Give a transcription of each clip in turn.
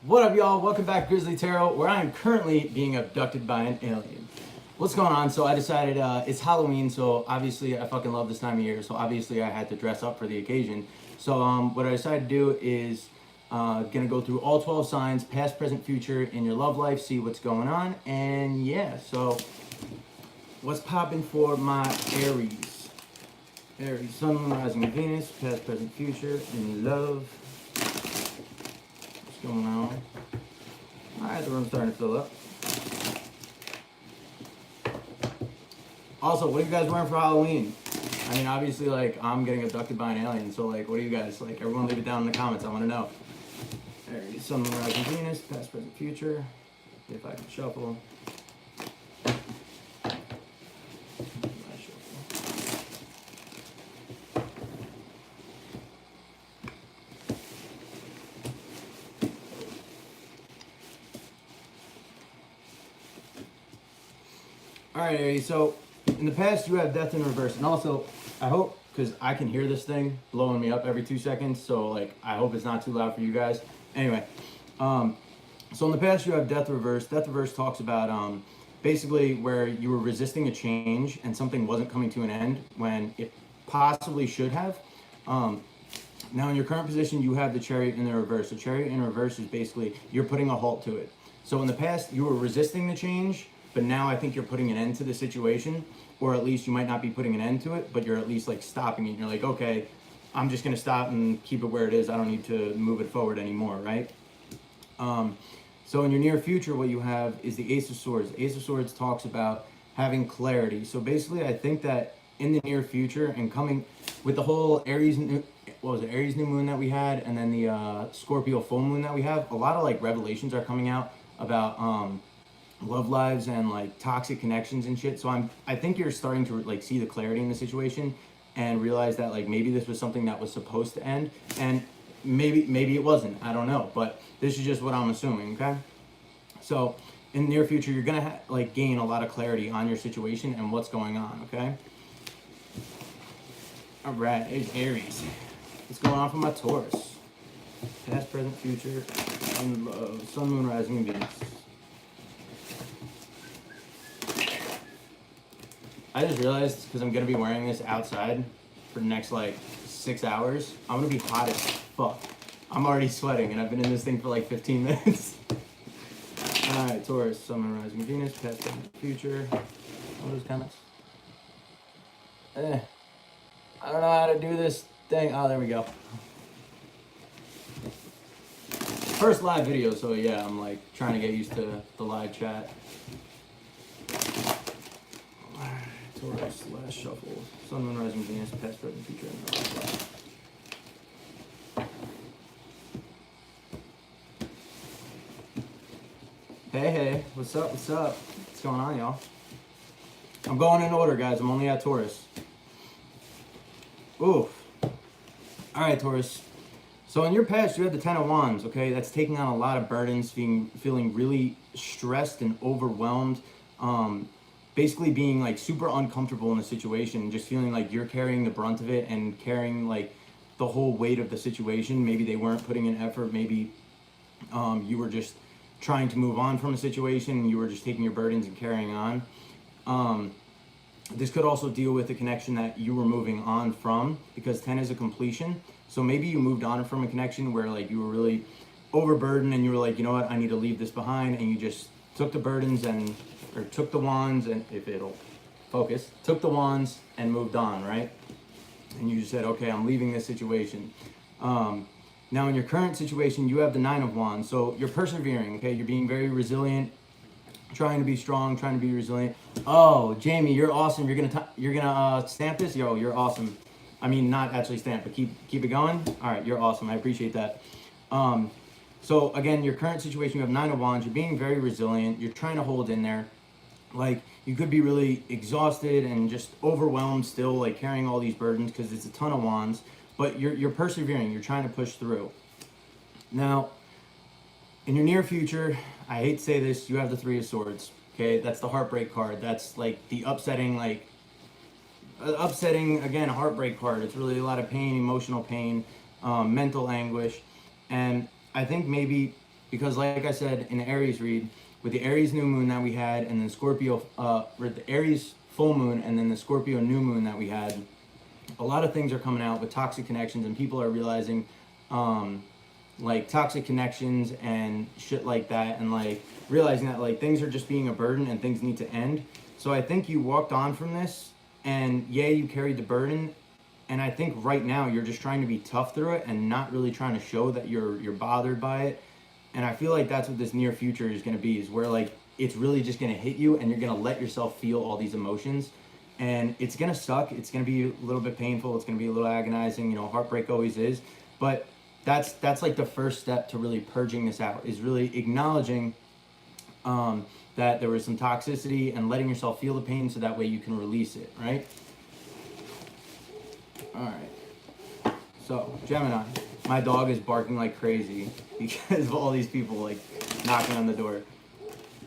What up, y'all? Welcome back, Grizzly Tarot, where I am currently being abducted by an alien. What's going on? So I decided it's Halloween, so obviously I fucking love this time of year. So obviously I had to dress up for the occasion. So what I decided to do is gonna go through all 12 signs, past, present, future, in your love life, see what's going on, and yeah. So what's popping for my Aries? Aries, Sun, Moon, Rising, Venus, past, present, future, in love. What's going on? Alright, the room's starting to fill up. Also, what are you guys wearing for Halloween? I mean, obviously, like, I'm getting abducted by an alien, so, like, what are you guys? Like, everyone leave it down in the comments. I want to know. Aries, Sun, Moon, Rising, Venus, past, present, future. If I can shuffle. Alright, Aries, so in the past you have death in reverse, and also I hope, because I can hear this thing blowing me up every 2 seconds, so like I hope it's not too loud for you guys. Anyway, so in the past you have death reverse. Death reverse talks about basically where you were resisting a change and something wasn't coming to an end when it possibly should have. Now in your current position you have the chariot in the reverse. The chariot in reverse is basically you're putting a halt to it. So in the past you were resisting the change, but now I think you're putting an end to the situation, or at least you might not be putting an end to it, but you're at least like stopping it. You're like, okay, I'm just gonna stop and keep it where it is. I don't need to move it forward anymore, right? So in your near future, what you have is the Ace of Swords. The Ace of Swords talks about having clarity. So basically, I think that in the near future and coming with the whole Aries, what was it, Aries new moon that we had, and then the Scorpio full moon that we have, a lot of like revelations are coming out about love lives and like toxic connections and shit. So I think you're starting to like see the clarity in the situation and realize that like maybe this was something that was supposed to end, and maybe it wasn't. I don't know, but this is just what I'm assuming. Okay, so in the near future you're gonna like gain a lot of clarity on your situation and what's going on. Okay, all right, it's Aries. What's going on for my Taurus? Past, present, future, and love. Sun, Moon, Rising, and Venus. I just realized, because I'm going to be wearing this outside for the next like 6 hours, I'm going to be hot as fuck. I'm already sweating and I've been in this thing for like 15 minutes. Alright, Taurus, Sun, Moon, Rising, Venus, past, present, future. What are those comments? I don't know how to do this thing. Oh, there we go. First live video, so yeah, I'm like trying to get used to the live chat. Taurus, last shuffle. Sun, Moon, Rising, Venus, past, present, future, and hey, what's up, what's up? What's going on, y'all? I'm going in order, guys. I'm only at Taurus. Oof. Alright, Taurus. So in your past, you had the Ten of Wands, okay? That's taking on a lot of burdens, feeling really stressed and overwhelmed. Basically being like super uncomfortable in a situation, just feeling like you're carrying the brunt of it and carrying like the whole weight of the situation. Maybe they weren't putting in effort. Maybe you were just trying to move on from a situation and you were just taking your burdens and carrying on. This could also deal with the connection that you were moving on from, because 10 is a completion. So maybe you moved on from a connection where like you were really overburdened and you were like, you know what, I need to leave this behind, and you just took the burdens and or took the wands, and if it'll focus, took the wands and moved on, right? And you just said, okay, I'm leaving this situation. Now in your current situation, you have the Nine of Wands. So you're persevering, okay? You're being very resilient, trying to be strong, trying to be resilient. Oh, Jamie, you're awesome. You're gonna stamp this? Yo, you're awesome. I mean, not actually stamp, but keep it going. All right, you're awesome. I appreciate that. So again, your current situation, you have Nine of Wands. You're being very resilient. You're trying to hold in there. Like, you could be really exhausted and just overwhelmed still, like carrying all these burdens because it's a ton of wands, but you're persevering. You're trying to push through. Now, in your near future, I hate to say this, you have the Three of Swords. Okay, that's the heartbreak card. That's like the upsetting, again, heartbreak card. It's really a lot of pain, emotional pain, mental anguish, and I think maybe because like I said in the Aries read, with the Aries new moon that we had, and then Scorpio, or the Aries full moon, and then the Scorpio new moon that we had, a lot of things are coming out with toxic connections, and people are realizing, like toxic connections and shit like that, and like realizing that like things are just being a burden and things need to end. So I think you walked on from this, and yeah, you carried the burden. And I think right now you're just trying to be tough through it and not really trying to show that you're bothered by it. And I feel like that's what this near future is going to be, is where like it's really just going to hit you and you're going to let yourself feel all these emotions. And it's going to suck. It's going to be a little bit painful. It's going to be a little agonizing. You know, heartbreak always is. But that's like the first step to really purging this out, is really acknowledging that there was some toxicity and letting yourself feel the pain so that way you can release it, right? All right. So, Gemini, my dog is barking like crazy because of all these people like knocking on the door.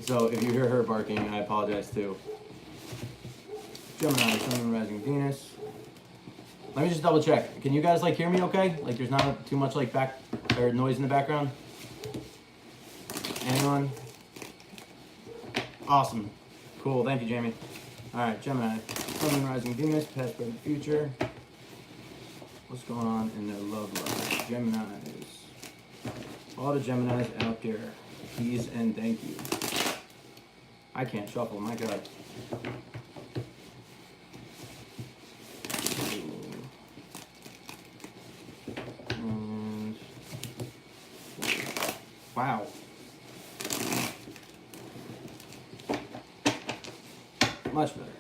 So if you hear her barking, I apologize too. Gemini, Sun, Moon, Rising, Venus. Let me just double check. Can you guys like hear me okay? Like there's not too much like back or noise in the background? Anyone? Awesome. Cool. Thank you, Jamie. All right, Gemini, Sun, Moon, Rising, Venus, past, present, future. What's going on in their love life? Geminis. All the Geminis out there. Please and thank you. I can't shuffle, my God. And wow. Much better.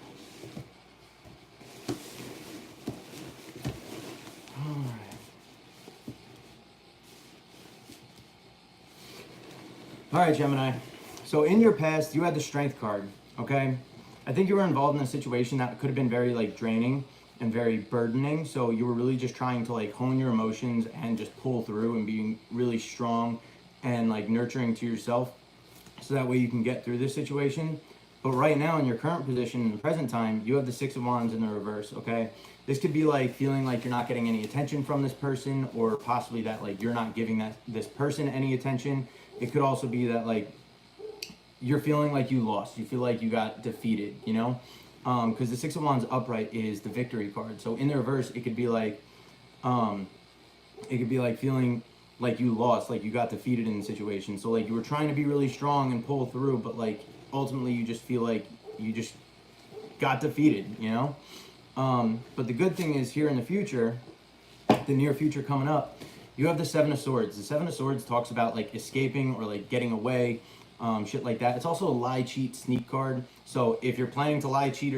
All right, Gemini. So in your past, you had the Strength card, okay? I think you were involved in a situation that could have been very like draining and very burdening. So you were really just trying to like hone your emotions and just pull through and being really strong and like nurturing to yourself, so that way you can get through this situation. But right now in your current position, in the present time, you have the Six of Wands in the reverse, okay? This could be like feeling like you're not getting any attention from this person, or possibly that like you're not giving this person any attention. It could also be that like you're feeling like you lost. You feel like you got defeated, you know? Because the Six of Wands upright is the victory card. So in the reverse, it could be like feeling like you lost, like you got defeated in the situation. So like you were trying to be really strong and pull through, but like ultimately you just feel like you just got defeated, you know? But the good thing is here in the future, the near future coming up, you have the Seven of Swords. The Seven of Swords talks about like escaping or like getting away, shit like that. It's also a lie, cheat, sneak card. So if you're planning to lie, cheat,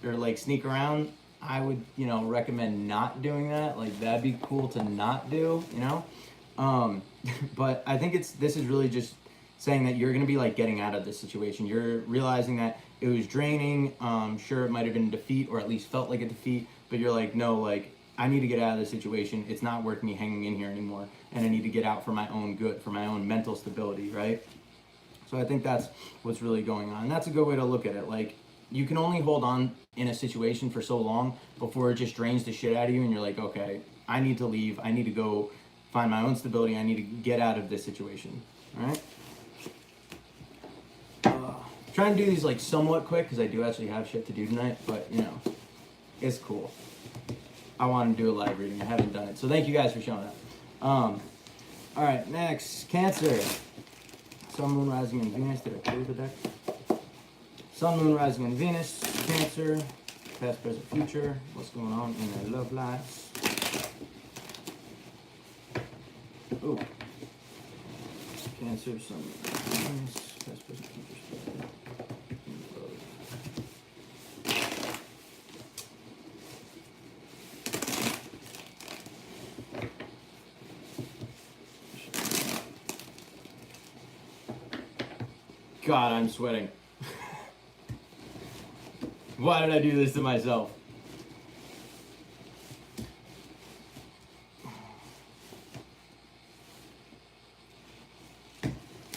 or like sneak around, I would, you know, recommend not doing that. Like that'd be cool to not do, you know? But I think this is really just saying that you're gonna be like getting out of this situation. You're realizing that it was draining. Sure, it might have been a defeat, or at least felt like a defeat, but you're like, no, like I need to get out of this situation. It's not worth me hanging in here anymore, and I need to get out for my own good, for my own mental stability, right? So I think that's what's really going on. And that's a good way to look at it. Like you can only hold on in a situation for so long before it just drains the shit out of you, and you're like, okay, I need to leave. I need to go find my own stability. I need to get out of this situation, all right? Trying to do these like somewhat quick because I do actually have shit to do tonight, but you know, it's cool. I want to do a live reading. I haven't done it, so thank you guys for showing up. All right, next, Cancer. Sun, Moon, Rising, and Venus. Did I clear the deck? Sun, Moon, Rising, and Venus. Cancer. Past, present, future. What's going on in their love lives? Ooh. Cancer, Sun, Moon, Venus. Past, present, future. God, I'm sweating. Why did I do this to myself?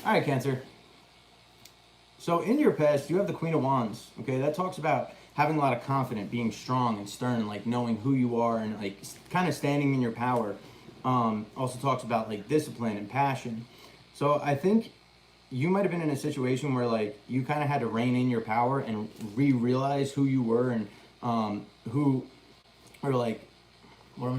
All right, Cancer. So in your past, you have the Queen of Wands, okay? That talks about having a lot of confidence, being strong and stern, like knowing who you are and like kind of standing in your power. Also talks about like discipline and passion. So I think you might have been in a situation where like you kind of had to rein in your power and realize who you were and who, or like, what am I